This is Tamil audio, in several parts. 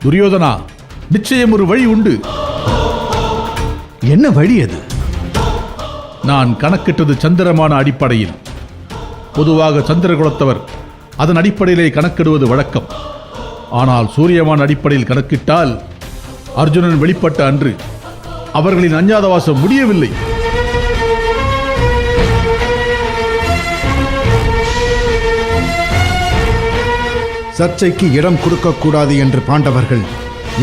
துரியோதனா, நிச்சயம் ஒரு வழி உண்டு. என்ன வழி அது? நான் கணக்கிட்டது சந்திரமான அடிப்படையில். பொதுவாக சந்திரகுலத்தவர் அதன் அடிப்படையிலே கணக்கிடுவது வழக்கம். ஆனால் சூரியமான அடிப்படையில் கணக்கிட்டால் அர்ஜுனன் வெளிப்பட்ட அன்று அவர்களின் அஞ்ஞாதவாசம் முடியவில்லை. சர்ச்சைக்கு இடம் கொடுக்கக்கூடாது என்று பாண்டவர்கள்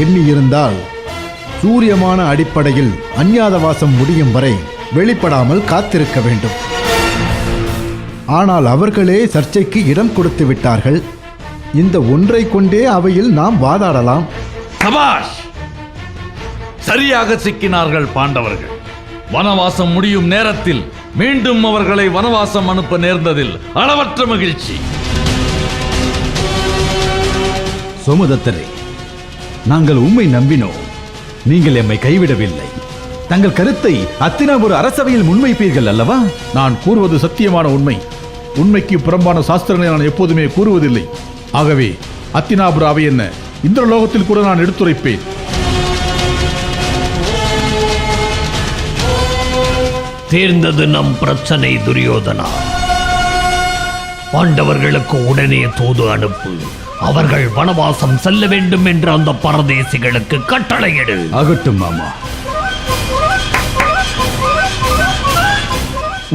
எண்ணியிருந்தால் சூரியமான அடிப்படையில் அஞ்ஞாதவாசம் முடியும் வரை வெளிப்படாமல் காத்திருக்க வேண்டும். ஆனால் அவர்களே சர்ச்சைக்கு இடம் கொடுத்து விட்டார்கள். இந்த ஒன்றை கொண்டே அவையில் நாம் வாதாடலாம். சபாஷ்! சரியாக சிக்கினார்கள் பாண்டவர்கள். வனவாசம் முடியும் நேரத்தில் மீண்டும் அவர்களை வனவாசம் அனுப்ப நேர்ந்ததில் அளவற்ற மகிழ்ச்சி. சோமதத்தரே, நாங்கள் உம்மை நம்பினோம். நீங்கள் எம்மை கைவிடவில்லை. தங்கள் கருத்தை அத்தினாபுர அரசவையில் முன்வைப்பீர்கள் அல்லவா? நான் கூறுவது சத்தியமான உண்மை. உண்மைக்கு புறம்பான சாஸ்திரங்களை நான் எப்போதுமே கூறுவதில்லை. ஆகவே அத்தினாபுர அவை என்ன, இந்திரலோகத்தில் கூட நான் எடுத்துரைப்பேன். தீர்ந்தது நம் பிரச்சனை துரியோதனா. பாண்டவர்களுக்கு உடனே தூது அனுப்பு. அவர்கள் வனவாசம் செல்ல வேண்டும் என்று அந்த பரதேசிகளுக்கு கட்டளையிடு. ஆகட்டும் மாமா.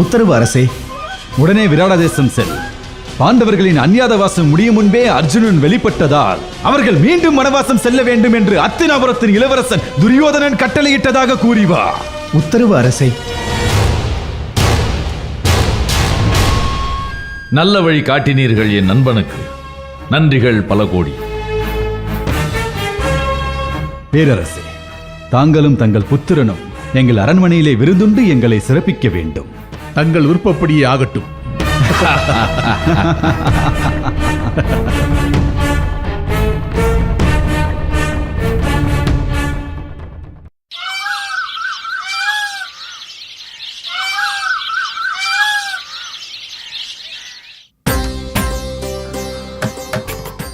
உத்தரவு அரசே. உடனே விராட தேசம் செல். பாண்டவர்களின் அஞ்ஞாதவாசம் முடியும் முன்பே அர்ஜுனன் வெளிப்பட்டதால் அவர்கள் மீண்டும் வனவாசம் செல்ல வேண்டும் என்று அத்தினாபுரத்தின் இளவரசன் துரியோதனன் கட்டளையிட்டதாக கூறி வா. உத்தரவு அரசே. நல்ல வழி காட்டினீர்கள் என் நண்பனுக்கு. நன்றிகள் பல கோடி. பேரரசே, தாங்களும் தங்கள் புத்திரனும் எங்கள் அரண்மனையிலே விருந்துண்டு எங்களை சிறப்பிக்க வேண்டும். தங்கள் விருப்பப்படியே ஆகட்டும்.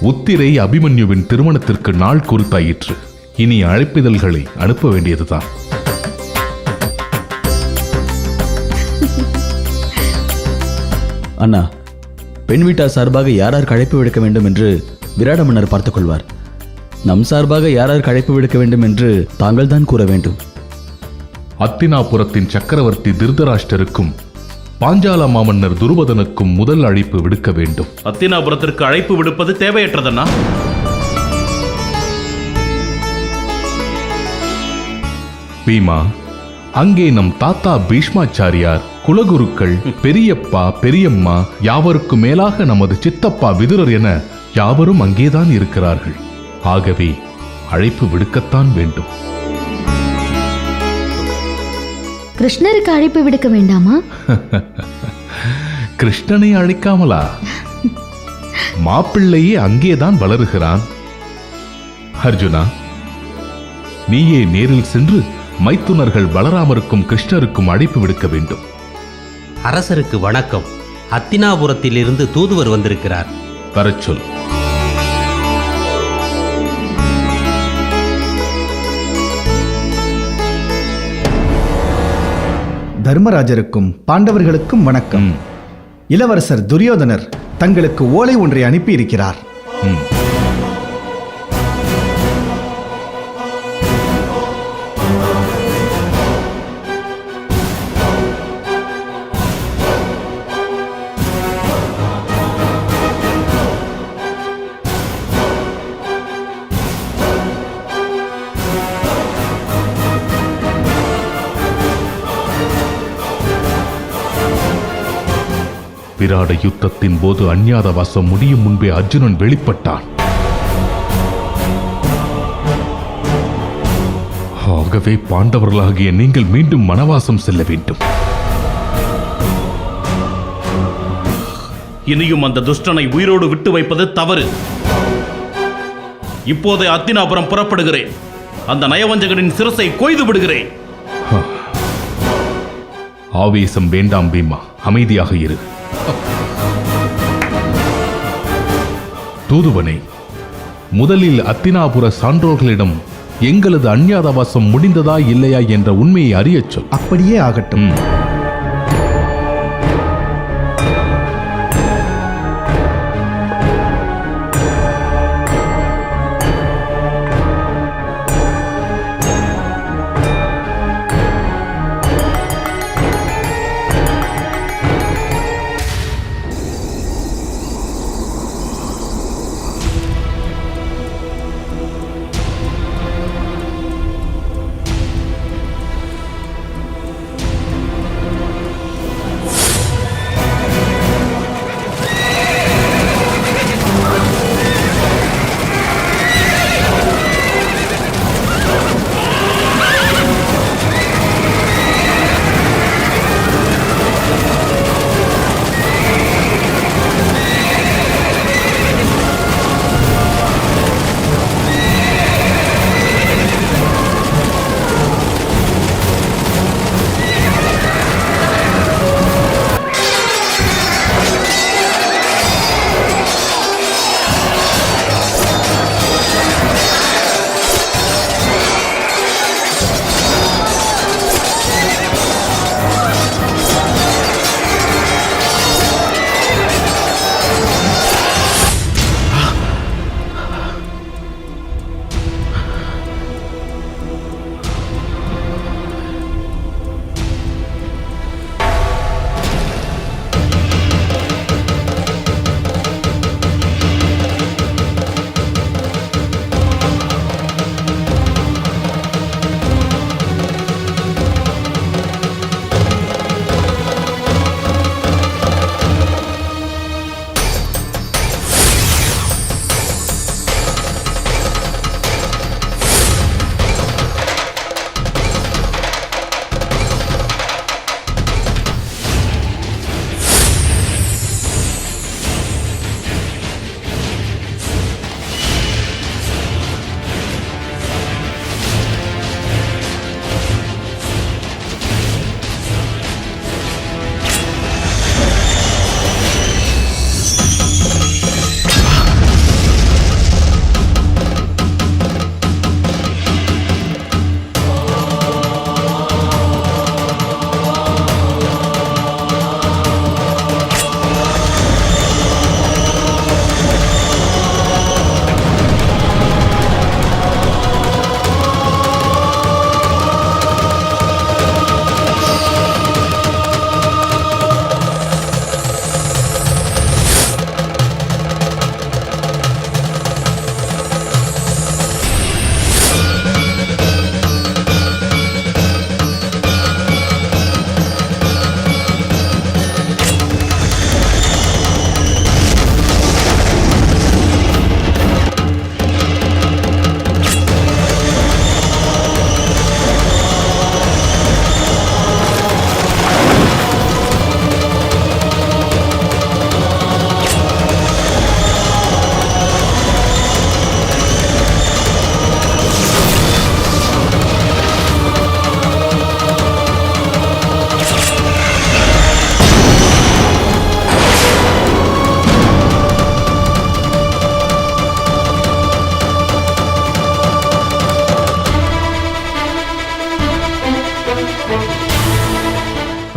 உத்திரை அபிமன்யுவின் திருமணத்திற்கு நாள் குறித்தாயிற்று. இனி அழைப்பிதழ்களை அனுப்ப வேண்டியதுதான். அண்ணா, பெண் வீட்டார் சார்பாக யாரார் அழைப்பு விடுக்க வேண்டும் என்று விராட மன்னர் பார்த்துக் கொள்வார். நம் சார்பாக யாரார் அழைப்பு விடுக்க வேண்டும் என்று தாங்கள் தான் கூற வேண்டும். அத்தினாபுரத்தின் சக்கரவர்த்தி திருதராஷ்டருக்கும் பாஞ்சால மாமன்னர் துருபதனுக்கும் முதல் அழைப்பு விடுக்க வேண்டும். அத்தினாபுரத்திற்கு அழைப்பு விடுப்பது தேவையற்றதண்ணா. பீமா, அங்கே நம் தாத்தா பீஷ்மாச்சாரியார், குலகுருக்கள், பெரியப்பா பெரியம்மா, யாவருக்கு மேலாக நமது சித்தப்பா விதுரர் என யாவரும் அங்கேதான் இருக்கிறார்கள். ஆகவே அழைப்பு விடுக்கத்தான் வேண்டும். கிருஷ்ணருக்கு அழைப்பு விடுக்க வேண்டாமா? கிருஷ்ணனை அழைக்காமலா? மாப்பிள்ளையே அங்கேதான் வளருகிறான். அர்ஜுனா, நீயே நேரில் சென்று மைத்துனர்கள் பலராமருக்கும் கிருஷ்ணருக்கும் அழைப்பு விடுக்க வேண்டும். அரசருக்கு வணக்கம். அத்தினாபுரத்திலிருந்து தூதுவர் வந்திருக்கிறார். வரச் சொல். தர்மராஜருக்கும் பாண்டவர்களுக்கும் வணக்கம். இளவரசர் துரியோதனர் தங்களுக்கு ஓலை ஒன்றை அனுப்பியிருக்கிறார். விராட யுத்தத்தின் போது அஞ்ஞாதவாசம் முடியும் முன்பே அர்ஜுனன் வெளிப்பட்டான். ஆகவே பாண்டவர்களாகிய நீங்கள் மீண்டும் வனவாசம் செல்ல வேண்டும். இனியும் அந்த துஷ்டனை உயிரோடு விட்டு வைப்பது தவறு. இப்போதே அத்தினாபுரம் புறப்படுகிறேன். அந்த நயவஞ்சகனின் சிரசை கொய்து விடுகிறேன். ஆவேசம் வேண்டாம் பீமா, அமைதியாக இரு. தூதுவனே, முதலில் அத்தினாபுர சான்றோர்களிடம் எங்களது அஞ்ஞாதவாசம் முடிந்ததா இல்லையா என்ற உண்மையை அறியச் சொல். அப்படியே ஆகட்டும்.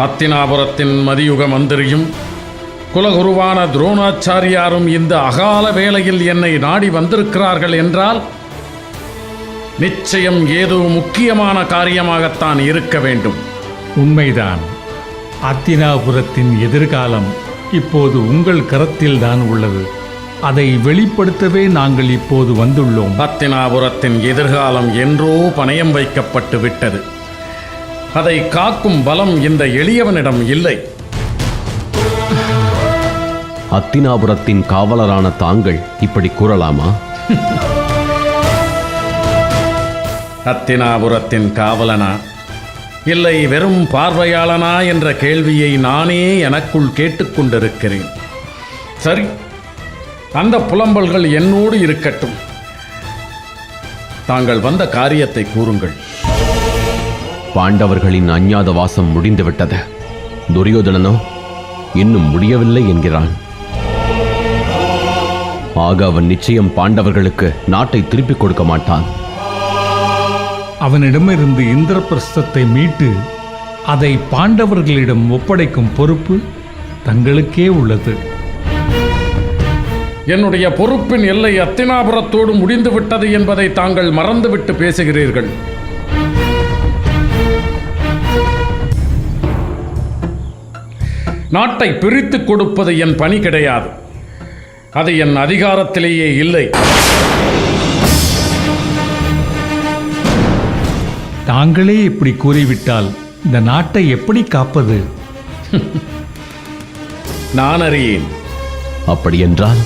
அத்தினாபுரத்தின் மதியுக மந்திரியும் குலகுருவான துரோணாச்சாரியாரும் இந்த அகால வேளையில் என்னை நாடி வந்திருக்கிறார்கள் என்றால் நிச்சயம் ஏதோ முக்கியமான காரியமாகத்தான் இருக்க வேண்டும். உண்மைதான். அத்தினாபுரத்தின் எதிர்காலம் இப்போது உங்கள் கரத்தில்தான் உள்ளது. அதை வெளிப்படுத்தவே நாங்கள் இப்போது வந்துள்ளோம். அத்தினாபுரத்தின் எதிர்காலம் என்றோ பணயம் வைக்கப்பட்டு விட்டது. அதை காக்கும் பலம் இந்த எளியவனிடம் இல்லை. அத்தினாபுரத்தின் காவலரான தாங்கள் இப்படி கூறலாமா? அத்தினாபுரத்தின் காவலனா இல்லை வெறும் பார்வையாளனா என்ற கேள்வியை நானே எனக்குள் கேட்டுக்கொண்டிருக்கிறேன். சரி, அந்த புலம்பல்கள் என்னோடு இருக்கட்டும். தாங்கள் வந்த காரியத்தை கூறுங்கள். பாண்டவர்களின் அஞ்ஞாத வாசம் முடிந்துவிட்டது. துரியோதனனோ இன்னும் முடியவில்லை என்கிறான். ஆக அவன் நிச்சயம் பாண்டவர்களுக்கு நாட்டை திருப்பிக் கொடுக்க மாட்டான். அவனிடமிருந்து இந்திரபிரஸ்தத்தை மீட்டு அதை பாண்டவர்களிடம் ஒப்படைக்கும் பொறுப்பு தங்களுக்கே உள்ளது. என்னுடைய பொறுப்பின் எல்லை அத்தினாபுரத்தோடு முடிந்துவிட்டது என்பதை தாங்கள் மறந்துவிட்டு பேசுகிறீர்கள். நாட்டை பிரித்துக் கொடுப்பது என் பணி கிடையாது. அது என் அதிகாரத்திலேயே இல்லை. தாங்களே இப்படி கூறிவிட்டால் இந்த நாட்டை எப்படி காப்பது? நான் அறியேன். அப்படியென்றால்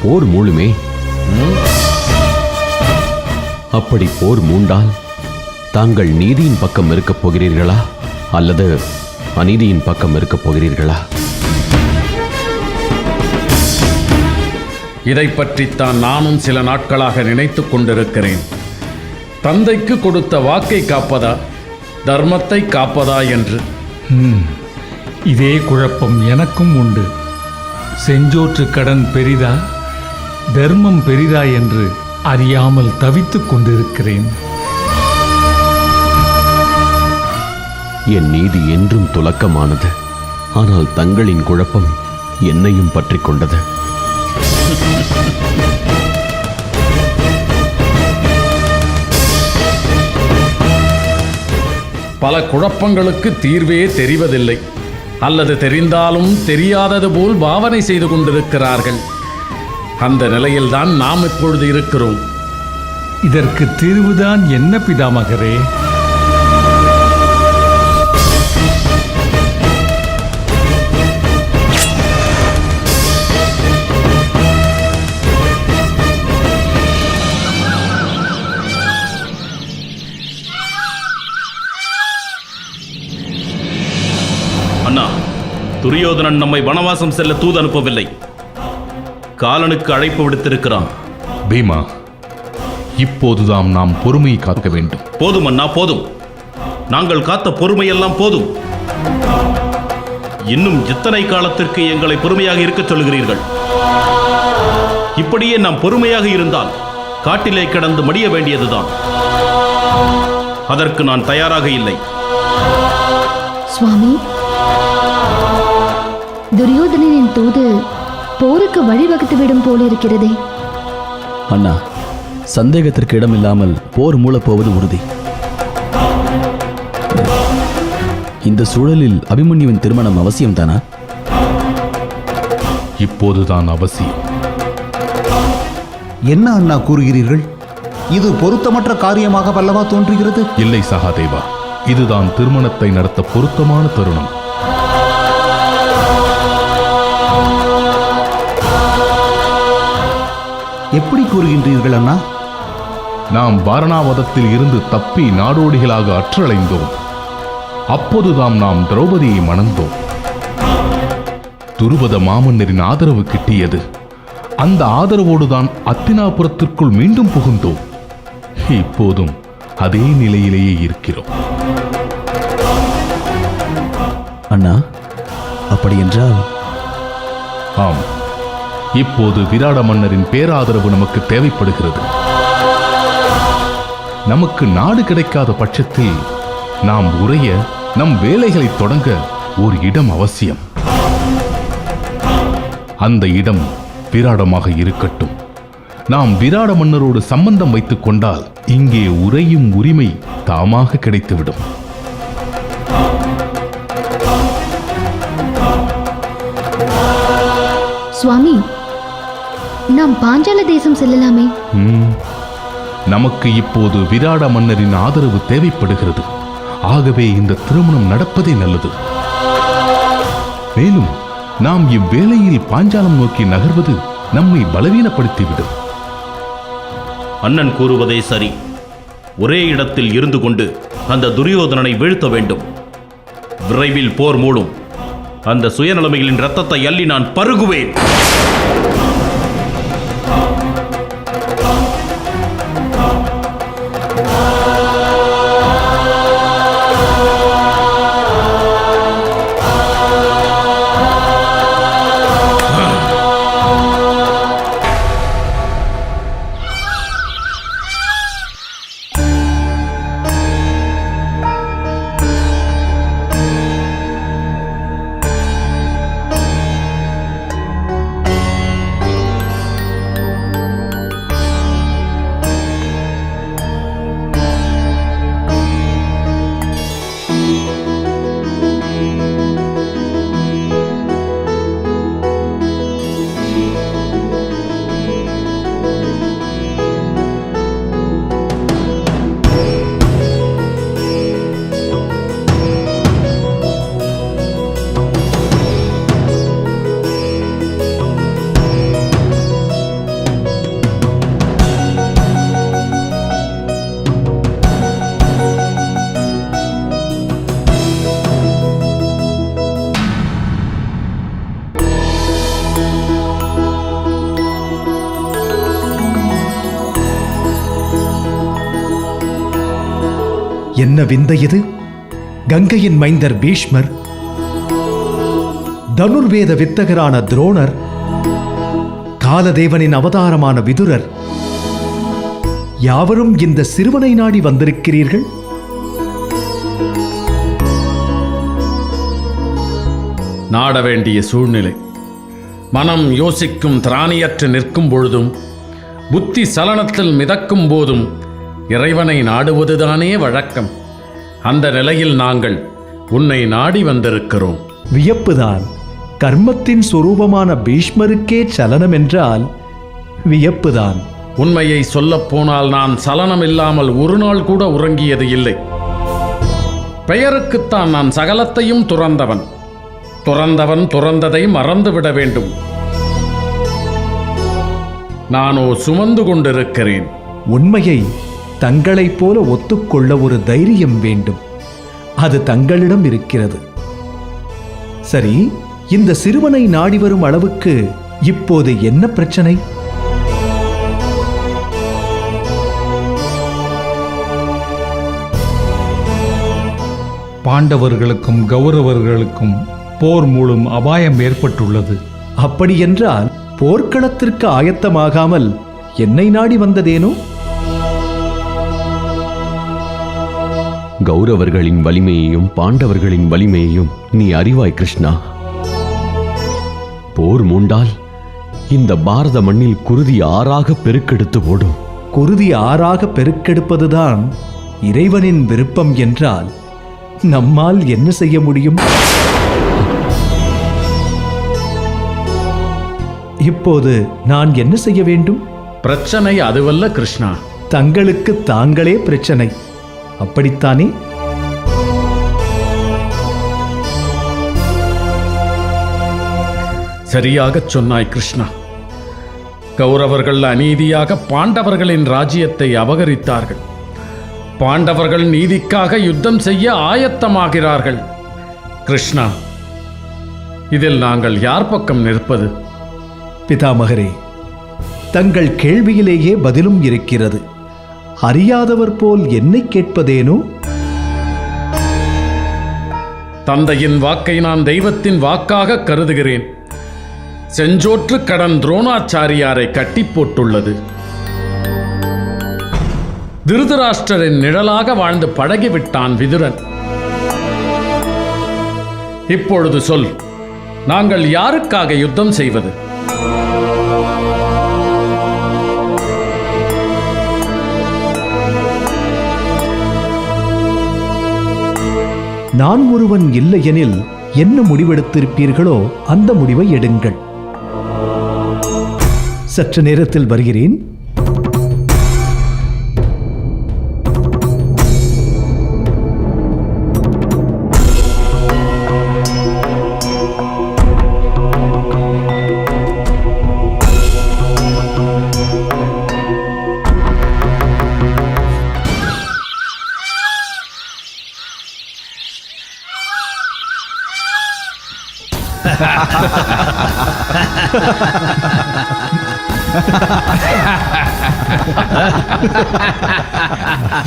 போர் மூளுமே. அப்படி போர் மூண்டால் தாங்கள் நீதியின் பக்கம் இருக்கப் போகிறீர்களா அல்லது அநீதியின் பக்கம் இருக்கப் போகிறீர்களா? இதை பற்றித்தான் நானும் சில நாட்களாக நினைத்துக் கொண்டிருக்கிறேன். தந்தைக்கு கொடுத்த வாக்கை காப்பதா, தர்மத்தை காப்பதா என்று. இதே குழப்பம் எனக்கும் உண்டு. செஞ்சோற்று கடன் பெரிதா, தர்மம் பெரிதா என்று அறியாமல் தவித்துக் கொண்டிருக்கிறேன். என் நீதி என்றும் துலக்கமானது. ஆனால் தங்களின் குழப்பம் என்னையும் பற்றி கொண்டது. பல குழப்பங்களுக்கு தீர்வே தெரிவதில்லை, அல்லது தெரிந்தாலும் தெரியாதது போல் பாவனை செய்து கொண்டிருக்கிறார்கள். அந்த நிலையில்தான் நாம் இப்பொழுது இருக்கிறோம். இதற்கு தீர்வுதான் என்ன பிதாமகரே? அண்ணா, துரியோதனன் நம்மை வனவாசம் செல்ல தூது அனுப்பவில்லை. காலனுக்கு அழைப்பு விடுத்திருக்கிறான். பீமா, இப்போதுதான் நாம் பொறுமையை காக்க வேண்டும். போதும் அண்ணா, போதும். நாங்கள் காத்த பொறுமையெல்லாம் போதும். இன்னும் எத்தனை காலத்திற்கு எங்களை பொறுமையாக இருக்கச் சொல்கிறீர்கள்? இப்படியே நாம் பொறுமையாக இருந்தால் காட்டிலே கிடந்து மடிய வேண்டியதுதான். அதற்கு நான் தயாராக இல்லை. சுவாமி, துரியோதனனின் தூது போருக்கு வழிவகுத்துவிடும் போலிருக்கிறதே. அண்ணா, சந்தேகத்திற்கு இடமில்லாமல் போர் மூளப்போவது உறுதி. இந்த சூழலில் அபிமன்யுவின் திருமணம் அவசியம்தானா? இப்போதுதான் அவசியம். என்ன அண்ணா கூறுகிறீர்கள்? இது பொருத்தமற்ற காரியமாக வல்லவா தோன்றுகிறது? இல்லை சகாதேவா, இதுதான் திருமணத்தை நடத்த பொருத்தமான தருணம். எப்படி கூறுகின்றீர்கள் அண்ணா? நாம் வாரணாவதத்தில் இருந்து தப்பி நாடோடிகளாக அற்றலைந்தோம். அப்போதுதான் நாம் திரௌபதியை மணந்தோம். துருபத மாமன்னரின் ஆதரவு கிட்டியது. அந்த ஆதரவோடுதான் அத்தினாபுரத்திற்குள் மீண்டும் புகுந்தோம். இப்போதும் அதே நிலையிலேயே இருக்கிறோம். அண்ணா, அப்படியென்றால்? ஆம், இப்போது விராட மன்னரின் பேராதரவு நமக்கு தேவைப்படுகிறது. நமக்கு நாடு கிடைக்காத பட்சத்தில் நாம் உறைய, நம் வேலைகளை தொடங்க ஒரு இடம் அவசியம். அந்த இடம் விராடமாக இருக்கட்டும். நாம் விராட மன்னரோடு சம்பந்தம் வைத்துக் கொண்டால் இங்கே உறையும் உரிமை தாமாக கிடைத்துவிடும். சுவாமி, நாம் பாஞ்சால தேசம் செல்லலாமே? நமக்கு இப்போது விராட மன்னரின் ஆதரவு தேவைப்படுகிறது. ஆகவே இந்த திருமணம் நடப்பதே நல்லது. மேலும் நாம் இவ்வேளையில் பாஞ்சாலம் நோக்கி நகர்வது நம்மை பலவீனப்படுத்திவிடும். அண்ணன் கூறுவதே சரி. ஒரே இடத்தில் இருந்து கொண்டு அந்த துரியோதனனை வீழ்த்த வேண்டும். விரைவில் போர் மூடும். அந்த சுயநிலைமைகளின் இரத்தத்தை அள்ளி நான் பருகுவேன். என்ன விந்தை இது! கங்கையின் மைந்தர் பீஷ்மர், தனுர்வேத வித்தகரான துரோணர், காலதேவனின் அவதாரமான விதுரர், யாவரும் இந்த சிறுவனை நாடி வந்திருக்கிறீர்கள். நாட வேண்டிய சூழ்நிலை. மனம் யோசிக்கும் திராணியற்று நிற்கும் பொழுதும், புத்தி சலனத்தில் மிதக்கும் போதும் இறைவனை நாடுவதுதானே வழக்கம். அந்த நிலையில் நாங்கள் உன்னை நாடி வந்திருக்கிறோம். வியப்புதான். கர்மத்தின் சொரூபமான பீஷ்மருக்கே சலனம் என்றால் வியப்புதான். உண்மையை சொல்லப் போனால் நான் சலனம் இல்லாமல் ஒரு நாள் கூட உறங்கியது இல்லை. பெயருக்குத்தான் நான் சகலத்தையும் துறந்தவன். துறந்ததை மறந்துவிட வேண்டும். நானோ சுமந்து கொண்டிருக்கிறேன். உண்மையை தங்களைப் போல ஒத்துக்கொள்ள ஒரு தைரியம் வேண்டும். அது தங்களிடம் இருக்கிறது. சரி, இந்த சிறுவனை நாடி வரும் அளவுக்கு இப்போது என்ன பிரச்சனை? பாண்டவர்களுக்கும் கௌரவர்களுக்கும் போர் மூலம் அபாயம் ஏற்பட்டுள்ளது. அப்படியென்றால் போர்க்களத்திற்கு ஆயத்தமாகாமல் என்னை நாடி வந்ததேனோ? கௌரவர்களின் வலிமையையும் பாண்டவர்களின் வலிமையையும் நீ அறிவாய் கிருஷ்ணா. போர் மூண்டால் இந்த பாரத மண்ணில் குருதி ஆறாக பெருக்கெடுத்து ஓடும். குருதி ஆறாக பெருக்கெடுப்பதுதான் இறைவனின் விருப்பம் என்றால் நம்மால் என்ன செய்ய முடியும்? இப்போது நான் என்ன செய்ய வேண்டும்? பிரச்சனை அதுவல்ல கிருஷ்ணா. தங்களுக்கு தாங்களே பிரச்சனை, அப்படித்தானே? சரியாகச் சொன்னாய் கிருஷ்ணா. கௌரவர்கள் அநீதியாக பாண்டவர்களின் ராஜ்யத்தை அபகரித்தார்கள். பாண்டவர்கள் நீதிக்காக யுத்தம் செய்ய ஆயத்தமாகிறார்கள். கிருஷ்ணா, இதில் நாங்கள் யார் பக்கம் நிற்பது? பிதாமகரே, தங்கள் கேள்வியிலேயே பதிலும் இருக்கிறது. அறியாதவர் போல் என்னை கேட்பதேனோ? தந்தையின் வாக்கை நான் தெய்வத்தின் வாக்காக கருதுகிறேன். செஞ்சோற்று கடன் துரோணாச்சாரியாரை கட்டி போட்டுள்ளது. திருதராஷ்டிரரின் நிழலாக வாழ்ந்து பழகிவிட்டான் விதுரன். இப்பொழுது சொல், நாங்கள் யாருக்காக யுத்தம் செய்வது? நான் ஒருவன் இல்லையெனில் என்ன முடிவெடுத்திருப்பீர்களோ அந்த முடிவை எடுங்கள். சற்று நேரத்தில் வருகிறேன்.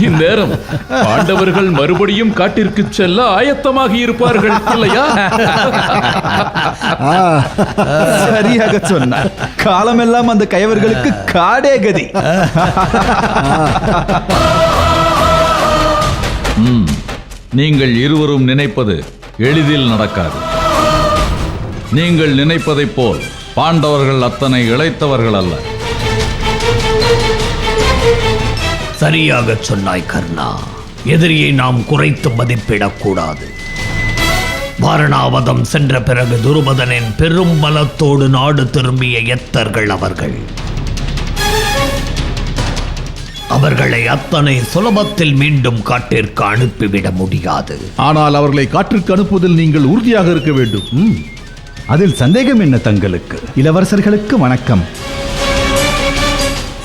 இந்நேரம் பாண்டவர்கள் மறுபடியும் காட்டிற்கு செல்ல ஆயத்தமாகி இருப்பார்கள் இல்லையா? சரியாக சொன்னார். காலமெல்லாம் அந்த கயவர்களுக்கு காடே கதி. நீங்கள் இருவரும் நினைப்பது எளிதில் நடக்காது. நீங்கள் நினைப்பதைப் போல் பாண்டவர்கள் அத்தனை இளைத்தவர்கள் அல்ல. சரியாக சொன்னாய் கர்ணா. எதிரியை நாம் குறைத்து மதிப்பிடக்கூடாது. வாரணாவதம் சென்ற பிறகு துருபதனின் பெரும் பலத்தோடு நாடு திரும்பிய எத்தர்கள் அவர்களை அத்தனை சுலபத்தில் மீண்டும் காட்டிற்கு அனுப்பிவிட முடியாது. ஆனால் அவர்களை காட்டிற்கு அனுப்புவதில் நீங்கள் உறுதியாக இருக்க வேண்டும். அதில் சந்தேகம் என்ன தங்களுக்கு? இளவரசர்களுக்கு வணக்கம்.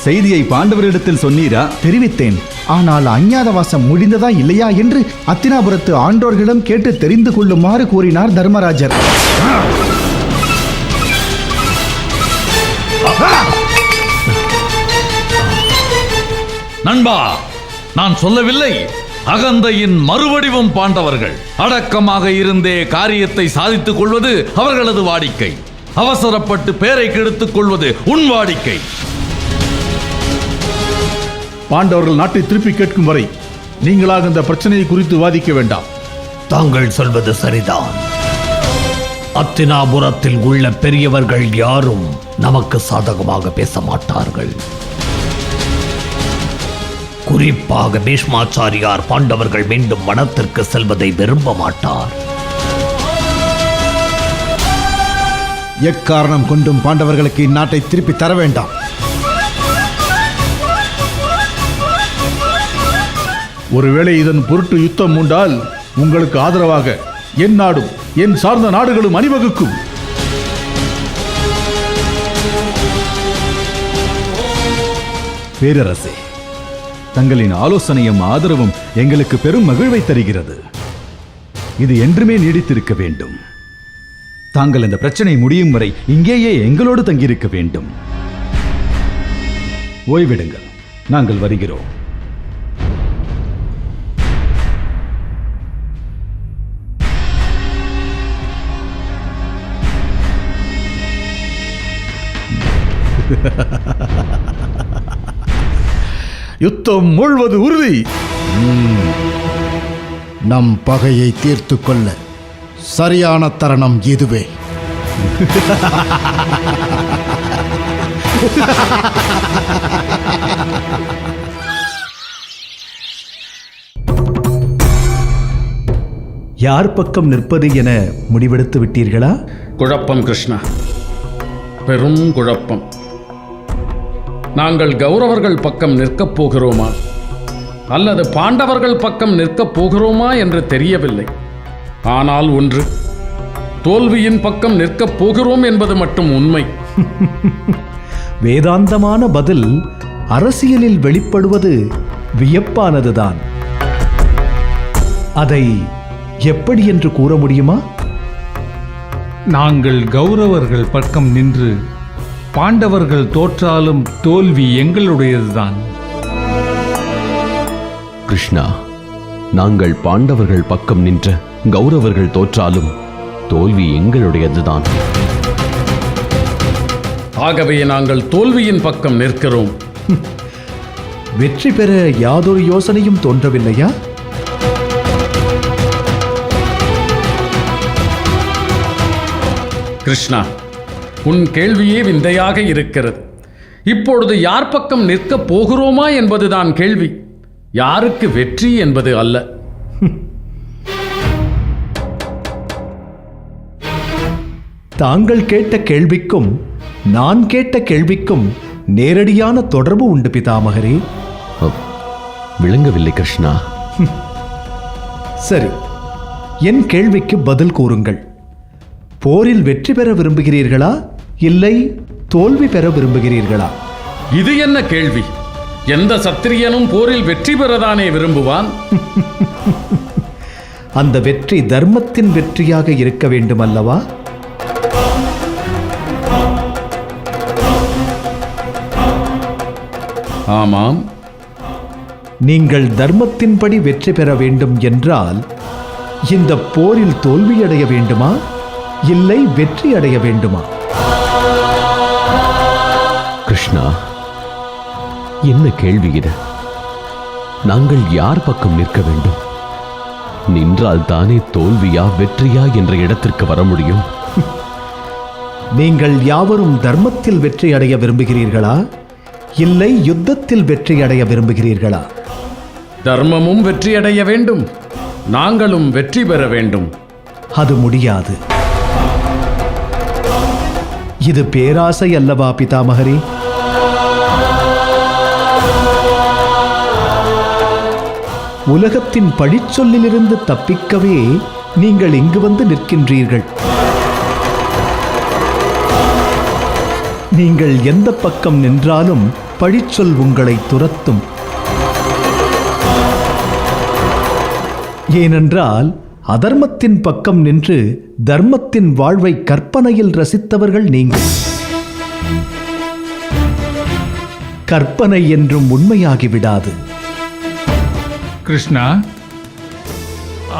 செய்தியை பாண்டவரிடத்தில் சொன்னீரா? தெரிவித்தேன். ஆனால் அஞ்ஞாதவாசம் முடிந்ததா இல்லையா என்று அத்தினாபுரத்து ஆண்டோர்களிடம் கேட்டு தெரிந்து கொள்ளுமாறு கூறினார் தர்மராஜர். நண்பா, நான் சொல்லவில்லை அகந்தையின் மறுவடிவம் பாண்டவர்கள். அடக்கமாக இருந்தே காரியத்தை சாதித்துக் கொள்வது அவர்களது வாடிக்கை. அவசரப்பட்டு பேரை கெடுத்துக் கொள்வது உன் வாடிக்கை. பாண்டவர்கள் நாட்டை திருப்பி கேட்கும் வரை நீங்களாக இந்த பிரச்சனையை குறித்து வாதிக்க வேண்டாம். தாங்கள் சொல்வது சரிதான். அத்தினாபுரத்தில் உள்ள பெரியவர்கள் யாரும் நமக்கு சாதகமாக பேச மாட்டார்கள். குறிப்பாக பீஷ்மாச்சாரியார் பாண்டவர்கள் மீண்டும் வனத்திற்கு செல்வதை விரும்ப மாட்டார். எக்காரணம் கொண்டும் பாண்டவர்களுக்கு இந்நாட்டை திருப்பி தர வேண்டாம். ஒருவேளை இதன் பொருட்டு யுத்தம் மூண்டால் உங்களுக்கு ஆதரவாக என் நாடும் என் சார்ந்த நாடுகளும் அணிவகுக்கும். பேரரசே, தங்களின் ஆலோசனையும் ஆதரவும் எங்களுக்கு பெரும் மகிழ்வை தருகிறது. இது என்றுமே நீடித்திருக்க வேண்டும். தாங்கள் இந்த பிரச்சனை முடியும் வரை இங்கேயே எங்களோடு தங்கியிருக்க வேண்டும். ஓய்விடுங்கள், நாங்கள் வருகிறோம். யுத்தம் மூழ்வது உறுதி. நம் பகையை தீர்த்து கொள்ள சரியான தருணம் இதுவே. யார் பக்கம் நிற்பது என முடிவெடுத்து விட்டீர்களா? குழப்பம் கிருஷ்ணா, பெரும் குழப்பம். நாங்கள் கௌரவர்கள் பக்கம் நிற்கப் போகிறோமா அல்லது பாண்டவர்கள் பக்கம் நிற்கப் போகிறோமா என்று தெரியவில்லை. ஆனால் ஒன்று, தோல்வியின் பக்கம் நிற்கப் போகிறோம் என்பது மட்டும் உண்மை. வேதாந்தமான பதில் அரசியலில் வெளிப்படுவது வியப்பானதுதான். அதை எப்படி என்று கூற முடியுமா? நாங்கள் கௌரவர்கள் பக்கம் நின்று பாண்டவர்கள் தோற்றாலும் தோல்வி எங்களுடையதுதான். கிருஷ்ணா, நாங்கள் பாண்டவர்கள் பக்கம் நின்ற கௌரவர்கள் தோற்றாலும் தோல்வி எங்களுடையதுதான். ஆகவே நாங்கள் தோல்வியின் பக்கம் நிற்கிறோம். வெற்றி பெற யாதொரு யோசனையும் தோன்றவில்லையா? கிருஷ்ணா, உன் கேள்வியே விந்தையாக இருக்கிறது. இப்பொழுது யார் பக்கம் நிற்கப் போகிறோமா என்பதுதான் கேள்வி, யாருக்கு வெற்றி என்பது அல்ல. தாங்கள் கேட்ட கேள்விக்கும் நான் கேட்ட கேள்விக்கும் நேரடியான தொடர்பு உண்டு பிதாமகரே. விளங்கவில்லை கிருஷ்ணா. சரி, என் கேள்விக்கு பதில் கூறுங்கள். போரில் வெற்றி பெற விரும்புகிறீர்களா இல்லை தோல்வி பெற விரும்புகிறீர்களா? இது என்ன கேள்வி? எந்த சத்திரியனும் போரில் வெற்றி பெறதானே விரும்புவான். அந்த வெற்றி தர்மத்தின் வெற்றியாக இருக்க வேண்டும் அல்லவா? ஆமாம். நீங்கள் தர்மத்தின்படி வெற்றி பெற வேண்டும் என்றால் இந்த போரில் தோல்வியடைய வேண்டுமா இல்லை வெற்றி அடைய வேண்டுமா? கிருஷ்ணா, என்ன கேள்வி இது? நாங்கள் யார் பக்கம் நிற்க வேண்டும்? நின்றால் தானே தோல்வியா வெற்றியா என்ற இடத்திற்கு வர முடியும். நீங்கள் யாவரும் தர்மத்தில் வெற்றி அடைய விரும்புகிறீர்களா இல்லை யுத்தத்தில் வெற்றி அடைய விரும்புகிறீர்களா? தர்மமும் வெற்றி அடைய வேண்டும், நாங்களும் வெற்றி பெற வேண்டும். அது முடியாது. இது பேராசை அல்லவா பிதாமகரே? உலகத்தின் பழிச்சொல்லிலிருந்து தப்பிக்கவே நீங்கள் இங்கு வந்து நிற்கின்றீர்கள். நீங்கள் எந்த பக்கம் நின்றாலும் பழிச்சொல் உங்களை துரத்தும். ஏனென்றால் அதர்மத்தின் பக்கம் நின்று தர்மத்தின் வாழ்வை கற்பனையில் ரசித்தவர்கள் நீங்கள். கற்பனை என்றும் உண்மையாகிவிடாது. கிருஷ்ணா,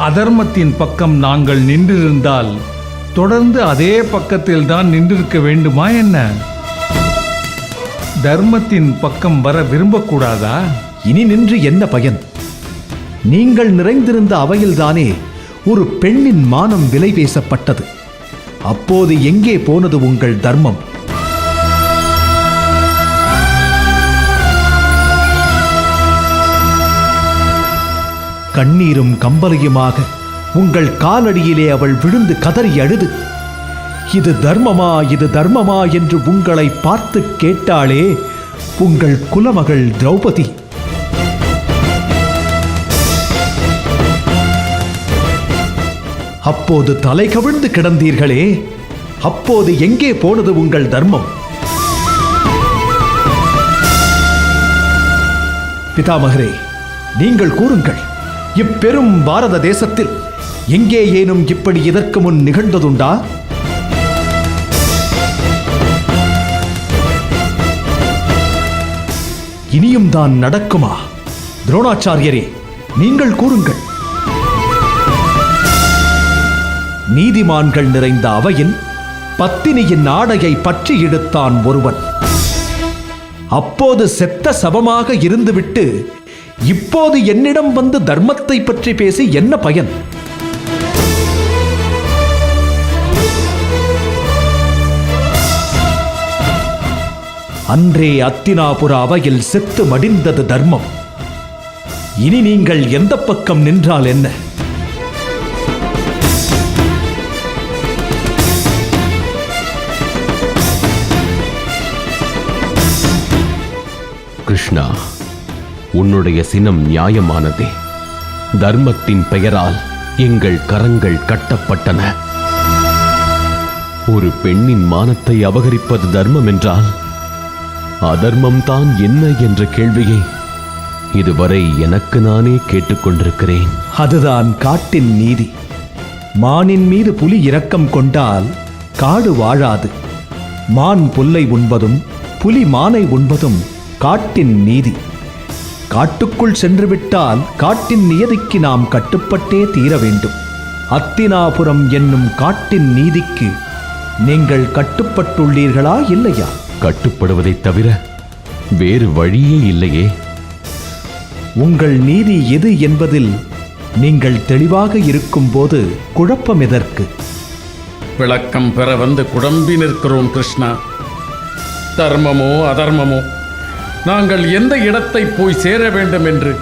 அதர்மத்தின் பக்கம் நாங்கள் நின்றிருந்தால் தொடர்ந்து அதே பக்கத்தில் தான் நின்றிருக்க வேண்டுமா என்ன? தர்மத்தின் பக்கம் வர விரும்பக்கூடாதா? இனி நின்று என்ன பயன்? நீங்கள் நிறைந்திருந்த அவையில்தானே ஒரு பெண்ணின் மானம் விலை பேசப்பட்டது. அப்போது எங்கே போனது உங்கள் தர்மம்? கண்ணீரும் கம்பலையுமாக உங்கள் காலடியிலே அவள் விழுந்து கதறி அழுது, இது தர்மமா, இது தர்மமா என்று உங்களை பார்த்து கேட்டாளே உங்கள் குலமகள் திரௌபதி. அப்போது தலை கவிழ்ந்து கிடந்தீர்களே, அப்போது எங்கே போனது உங்கள் தர்மம்? பிதாமகரே, நீங்கள் கூறுங்கள், இப்பெரும் பாரத தேசத்தில் எங்கே ஏனும் இப்படி இதற்கு முன் நிகழ்ந்ததுண்டா? இனியும் தான் நடக்குமா? துரோணாச்சாரியரே, நீங்கள் கூறுங்கள். நீதிமான்கள் நிறைந்த அவையின் பத்தினியின் ஆடையை பற்றி இழுத்தான் ஒருவன். அப்போது செத்த சவமாக இருந்துவிட்டு இப்போது என்னிடம் வந்து தர்மத்தை பற்றி பேசி என்ன பயன்? அன்றே அத்தினாபுர அவையில் செத்து மடிந்தது தர்மம். இனி நீங்கள் எந்த பக்கம் நின்றால் என்ன? கிருஷ்ணா, உன்னுடைய சினம் நியாயமானதே. தர்மத்தின் பெயரால் எங்கள் கரங்கள் கட்டப்பட்டன. ஒரு பெண்ணின் மானத்தை அபகரிப்பது தர்மம் என்றால் அதர்மம்தான் என்ன என்ற கேள்வியை இதுவரை எனக்கு நானே கேட்டுக்கொண்டிருக்கிறேன். அதுதான் காட்டின் நீதி. மானின் மீது புலி இரக்கம் கொண்டால் காடு வாழாது. மான் புல்லை உண்பதும் புலி மானை உண்பதும் காட்டின் நீதி. காட்டுக்குள் சென்றுவிட்டால் காட்டின் நியதிக்கு நாம் கட்டுப்பட்டே தீர வேண்டும். அத்தினாபுரம் என்னும் காட்டின் நீதிக்கு நீங்கள் கட்டுப்பட்டுள்ளீர்களா இல்லையா? கட்டுப்படுவதைத் தவிர வேறு வழியே இல்லையே. உங்கள் நீதி எது என்பதில் நீங்கள் தெளிவாக இருக்கும்போது குழப்பம் எதற்கு? விளக்கம் பெற வந்து குழம்பி நிற்கிறோம் கிருஷ்ணா. தர்மமோ அதர்மமோ, நாங்கள் எந்த இடத்தை போய் சேர வேண்டும் என்று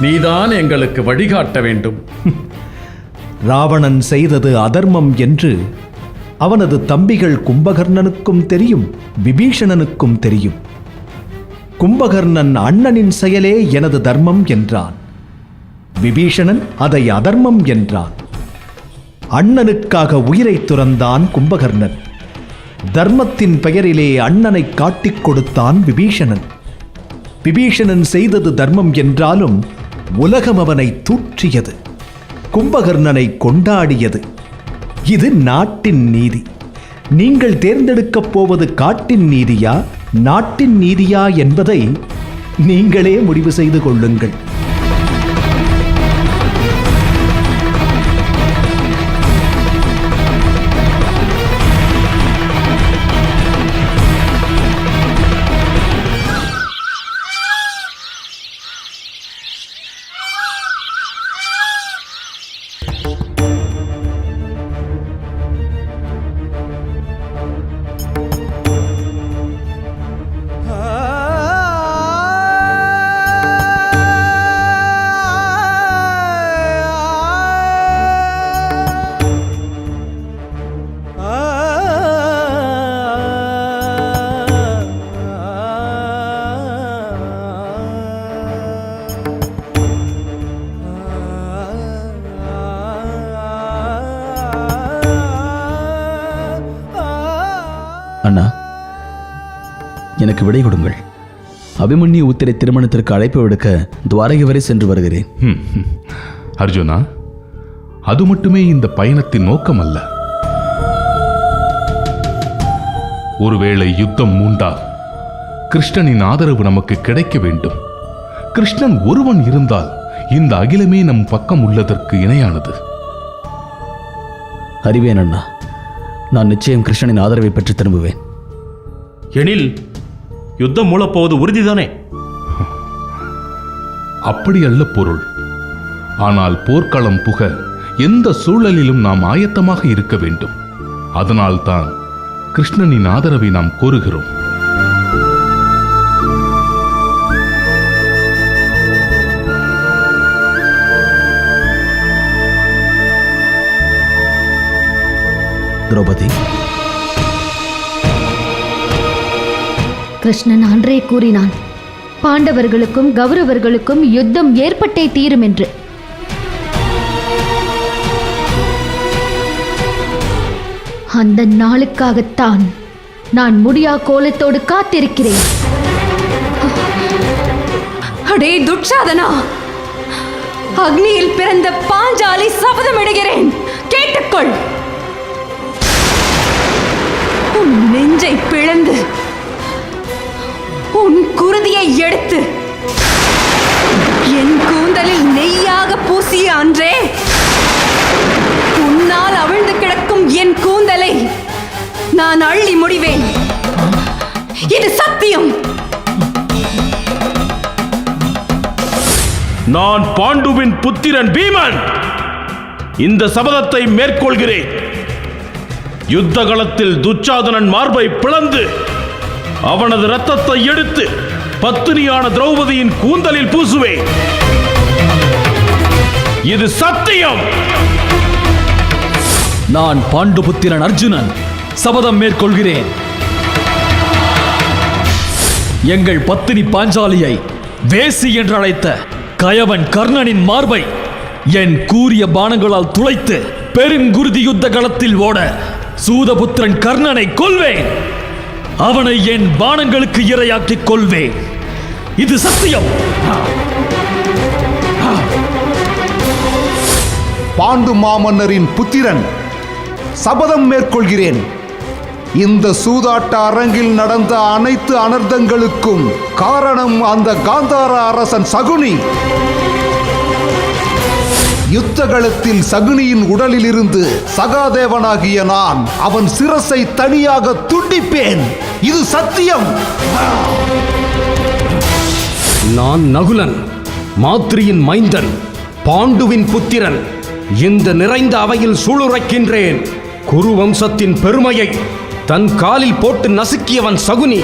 நீதான் எங்களுக்கு வழிகாட்ட வேண்டும். ராவணன் செய்தது அதர்மம் என்று அவனது தம்பிகள் கும்பகர்ணனுக்கும் தெரியும், விபீஷணனுக்கும் தெரியும். கும்பகர்ணன் அண்ணனின் செயலே எனது தர்மம் என்றான். விபீஷணன் அதை அதர்மம் என்றான். அண்ணனுக்காக உயிரை துறந்தான் கும்பகர்ணன். தர்மத்தின் பெயரிலே அண்ணனை காட்டிக் கொடுத்தான் விபீஷணன். விபீஷணன் செய்தது தர்மம் என்றாலும் உலகம் அவனை தூற்றியது, கும்பகர்ணனை கொண்டாடியது. இது நாட்டின் நீதி. நீங்கள் தேர்ந்தெடுக்கப் போவது காட்டின் நீதியா நாட்டின் நீதியா என்பதை நீங்களே முடிவு செய்து கொள்ளுங்கள். அண்ணா, எனக்கு விடை கொடுங்கள். அபிமன்யு உத்திரை திருமணத்திற்கு அழைப்பு விடுக்க துவாரகை வரை சென்று வருகிறேன். அர்ஜுனா, அது மட்டுமே இந்த பயணத்தின் நோக்கம் அல்ல. ஒருவேளை யுத்தம் மூண்டால் கிருஷ்ணனின் ஆதரவு நமக்கு கிடைக்க வேண்டும். கிருஷ்ணன் ஒருவன் இருந்தால் இந்த அகிலமே நம் பக்கம் உள்ளதற்கு இணையானது. அறிவேன் அண்ணா. நான் நிச்சயம் கிருஷ்ணனின் ஆதரவை பெற்று திரும்புவேன். எனில் யுத்தம் மூலப்போவது உறுதிதானே? அப்படி அல்ல பொருள். ஆனால் போர்க்களம் புக எந்த சூழலிலும் நாம் ஆயத்தமாக இருக்க வேண்டும். அதனால்தான் கிருஷ்ணனின் ஆதரவை நாம் கோருகிறோம். திரௌபதி, கிருஷ்ணன் அன்றே கூறினான், பாண்டவர்களுக்கும் கௌரவர்களுக்கும் யுத்தம் ஏற்பட்டே தீரும் என்று. அந்த நாளுக்காகத்தான் நான் முடியா கோலத்தோடு காத்திருக்கிறேன். அடே துச்சாதனா, அக்னியில் பிறந்த பாஞ்சாலி சபதமிடுகிறேன், கேட்டுக்கொள். உன் நெஞ்சை பிளந்து உன் குருதியை எடுத்து என் கூந்தலில் நெய்யாக பூசிய அன்றே உன்னால் அவிழ்ந்து கிடக்கும் என் கூந்தலை நான் அள்ளி முடிவேன். இது சத்தியம். நான் பாண்டுவின் புத்திரன் பீமன் இந்த சபதத்தை மேற்கொள்கிறேன். யுத்த களத்தில் துச்சாதனன் மார்பை பிளந்து அவனது இரத்தத்தை எடுத்து பத்தினியான திரௌபதியின் கூந்தலில் பூசுவேன். இது சத்தியம். நான் பாண்டுபுத்திரன் அர்ஜுனன் சபதம் மேற்கொள்கிறேன். எங்கள் பத்தினி பாஞ்சாலியை வேசி என்று அழைத்த கயவன் கர்ணனின் மார்பை என் கூரிய பானங்களால் துளைத்து பெருங்குருதி யுத்த களத்தில் ஓட சூதபுத்திரன் கர்ணனை கொல்வேன். அவனை என் பானங்களுக்கு இரையாக்கிக் கொள்வேன். இது சத்தியம். பாண்டு மாமன்னரின் புத்திரன் சபதம் மேற்கொள்கிறேன். இந்த சூதாட்ட அரங்கில் நடந்த அனைத்து அனர்த்தங்களுக்கும் காரணம் அந்த காந்தார அரசன் சகுனி. யுத்தகளத்தில் சகுனியின் உடலில் இருந்து சகாதேவனாகிய நான் அவன் சிரசை தனியாக துண்டிப்பேன். இது சத்தியம். நான் நகுலன், மாத்ரியின் மைந்தன், பாண்டுவின் புத்திரன். இந்த நிறைந்த அவையில் சூளுரைக்கின்றேன். குரு வம்சத்தின் பெருமையை தன் காலில் போட்டு நசுக்கியவன் சகுனி.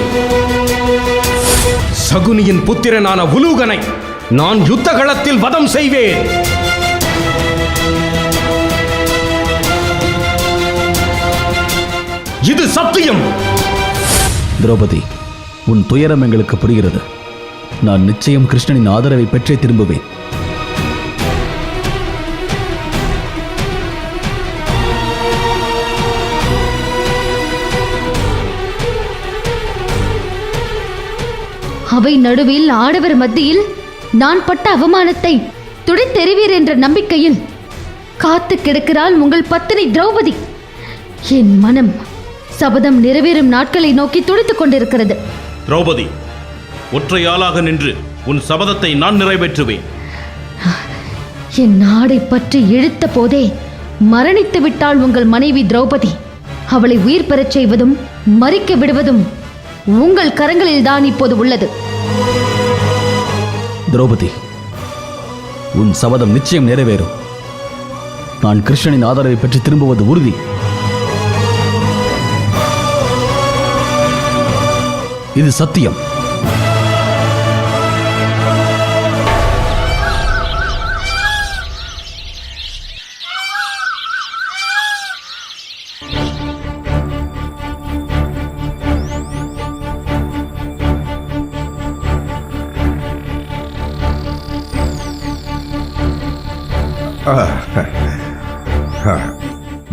சகுனியின் புத்திரனான உலூகனை நான் யுத்த களத்தில் வதம் செய்வேன். இது சத்தியம். திரௌபதி, உன் துயரம் எங்களுக்கு புரிகிறது. நான் நிச்சயம் கிருஷ்ணனின் ஆதரவை பெற்றே திரும்புவேன். அவை நடுவில் ஆடவர் மத்தியில் நான் பட்ட அவமானத்தை துடைத்தெறிவீர் என்ற நம்பிக்கையில் காத்து கிடக்கிறாள் உங்கள் பத்தினி திரௌபதி. என் மனம் சபதம் நிறைவேறும் நாட்களை நோக்கி துடித்துக் கொண்டிருக்கிறது. திரௌபதி, ஒற்றையாளாக நின்று உன் சபதத்தை நான் நிறைவேற்றுவேன். என் நாடை பற்றி இழுத்த போதே மரணித்து விட்டாள் உங்கள் மனைவி திரௌபதி. அவளை உயிர் பெறச் செய்வதும் மறிக்க விடுவதும் உங்கள் கரங்களில் தான் இப்போது உள்ளது. திரௌபதி, உன் சபதம் நிச்சயம் நிறைவேறும். நான் கிருஷ்ணனின் ஆதரவை பெற்று திரும்புவது உறுதி. இது சத்தியம்.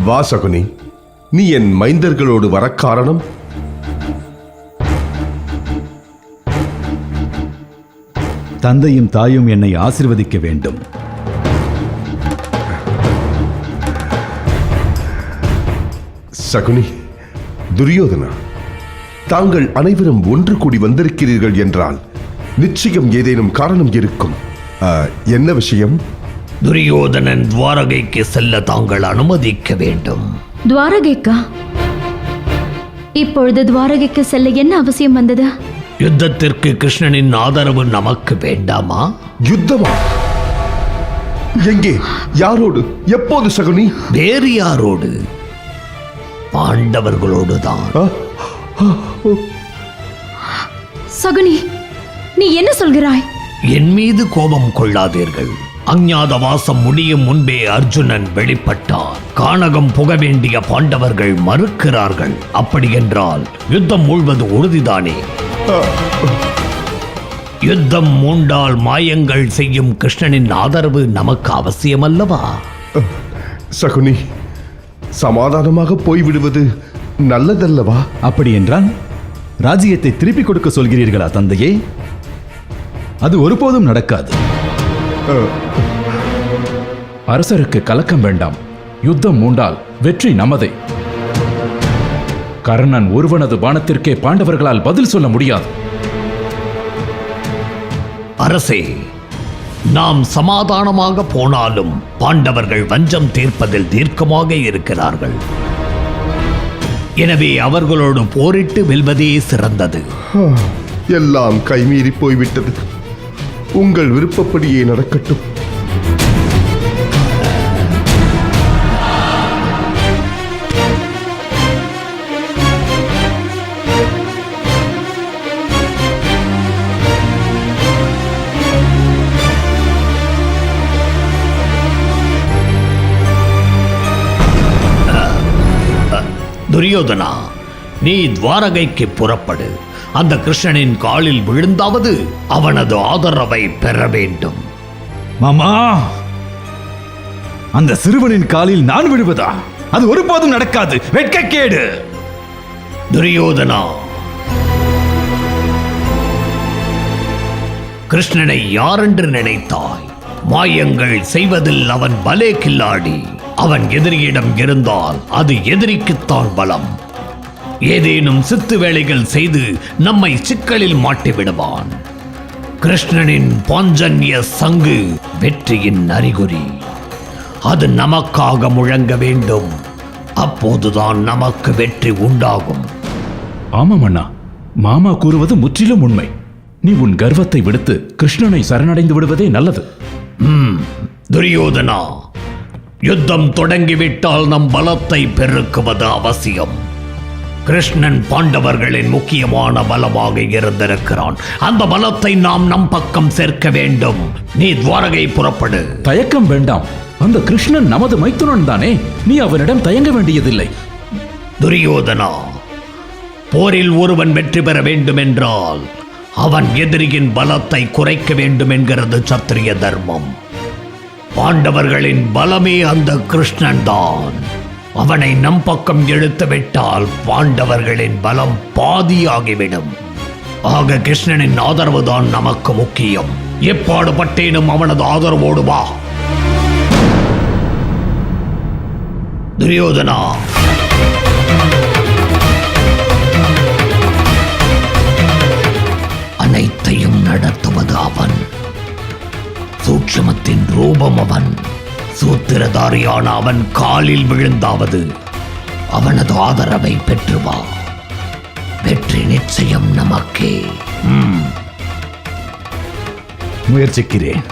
வா சகுனி, நீ என் மைந்தர்களோடு வர காரணம்? தந்தையும் தாயும் என்னை ஆசீர்வதிக்க வேண்டும். சகுனி, துரியோதனா, தாங்கள் அனைவரும் ஒன்று கூடி வந்திருக்கிறீர்கள் என்றால் நிச்சயம் ஏதேனும் காரணம் இருக்கும். என்ன விஷயம்? துரியோதனன் துவாரகைக்கு செல்ல தாங்கள் அனுமதிக்க வேண்டும். துவாரகைக்கா? இப்பொழுது துவாரகைக்கு செல்ல என்ன அவசியம் வந்தது? யுத்தத்திற்கு கிருஷ்ணனின் ஆதரவு நமக்கு வேண்டாமா? யுத்தமா? எங்கே? யாரோடு? எப்போது சகுனி? வேறு யாரோடு? பாண்டவர்களோடுதான். சகுனி, நீ என்ன சொல்கிறாய்? என் மீது கோபம் கொள்ளாதீர்கள். அஞ்ஞாதவாசம் முடியும் முன்பே அர்ஜுனன் வெளிப்பட்டார். கானகம் புக வேண்டிய பாண்டவர்கள் மறுக்கிறார்கள். அப்படி என்றால் யுத்தம் மூழ்வது உறுதிதானே. யுத்தம் மூண்டால் மாயங்கள் செய்யும் கிருஷ்ணனின் ஆதரவு நமக்கு அவசியமல்லவா? சகுனி, சமாதானமாக போய்விடுவது நல்லதல்லவா? அப்படி என்றால் ராஜ்யத்தை திருப்பிக் கொடுக்க சொல்கிறீர்களா தந்தையே? அது ஒருபோதும் நடக்காது. அரசருக்கு கலக்கம் வேண்டாம். யுத்தம் மூண்டால் வெற்றி நமதே. கர்ணன் ஒருவனது பாணத்திற்கே பாண்டவர்களால் பதில் சொல்ல முடியாது. அரசே, நாம் சமாதானமாக போனாலும் பாண்டவர்கள் வஞ்சம் தீர்ப்பதில் தீர்க்கமாக இருக்கிறார்கள். எனவே அவர்களோடு போரிட்டு வெல்வதே சிறந்தது. எல்லாம் கைமீறி போய்விட்டது. உங்கள் விருப்பப்படியே நடக்கட்டும். துரியோதனா, நீ துவாரகைக்கு புறப்படு. அந்த கிருஷ்ணனின் காலில் விழுந்தாவது அவனது ஆதரவை பெற வேண்டும். மாமா, அந்த சிறுவனின் காலில் நான் விழுவதா? அது ஒருபோதும் நடக்காது. வெட்கக்கேடு. துரியோதனா, கிருஷ்ணனை யாரென்று நினைத்தாய்? மாயங்கள் செய்வதில் அவன் பலே கில்லாடி. அவன் எதிரியிடம் இருந்தால் அது எதிரிக்குத்தான் பலம். ஏதேனும் சித்து வேலைகள் செய்து நம்மை சிக்கலில் மாட்டிவிடுவான். கிருஷ்ணனின் பாஞ்சன்ய சங்கு வெற்றியின் அறிகுறி. அது நமக்காக முழங்க வேண்டும். அப்போதுதான் நமக்கு வெற்றி உண்டாகும். ஆமாம் அண்ணா, மாமா கூறுவது முற்றிலும் உண்மை. நீ உன் கர்வத்தை விடுத்து கிருஷ்ணனை சரணடைந்து விடுவதே நல்லது. துரியோதனா, யுத்தம் தொடங்கிவிட்டால் நம் பலத்தை பெருக்குவது அவசியம். கிருஷ்ணன் பாண்டவர்களின் முக்கியமான பலமாக இருந்திருக்கிறான். அந்த பலத்தை நாம் நம் பக்கம் சேர்க்க வேண்டும். நீ துவாரகை புறப்படு. தயக்கம் வேண்டாம். அந்த கிருஷ்ணன் நமது மைத்துனன் தானே. நீ அவனிடம் தயங்க வேண்டியதில்லை. துரியோதனா, போரில் ஒருவன் வெற்றி பெற வேண்டும் என்றால் அவன் எதிரியின் பலத்தை குறைக்க வேண்டும் என்கிறது சத்திரிய தர்மம். பாண்டவர்களின் பலமே அந்த கிருஷ்ணன் தான். அவனை நம் பக்கம் இழுத்துவிட்டால் பாண்டவர்களின் பலம் பாதியாகிவிடும். ஆக கிருஷ்ணனின் ஆதரவு தான் நமக்கு முக்கியம். எப்பாடுபட்டேனும் அவனது ஆதரவோடு வா. துரியோதனா, அனைத்தையும் நடத்துவது அவன். சூட்சுமத்தின் ரூபம் அவன். சூத்திரதாரியான அவன் காலில் விழுந்தாவது அவனது ஆதரவை பெற்று வா. வெற்றி நிச்சயம் நமக்கே. முயற்சிக்கிறேன்.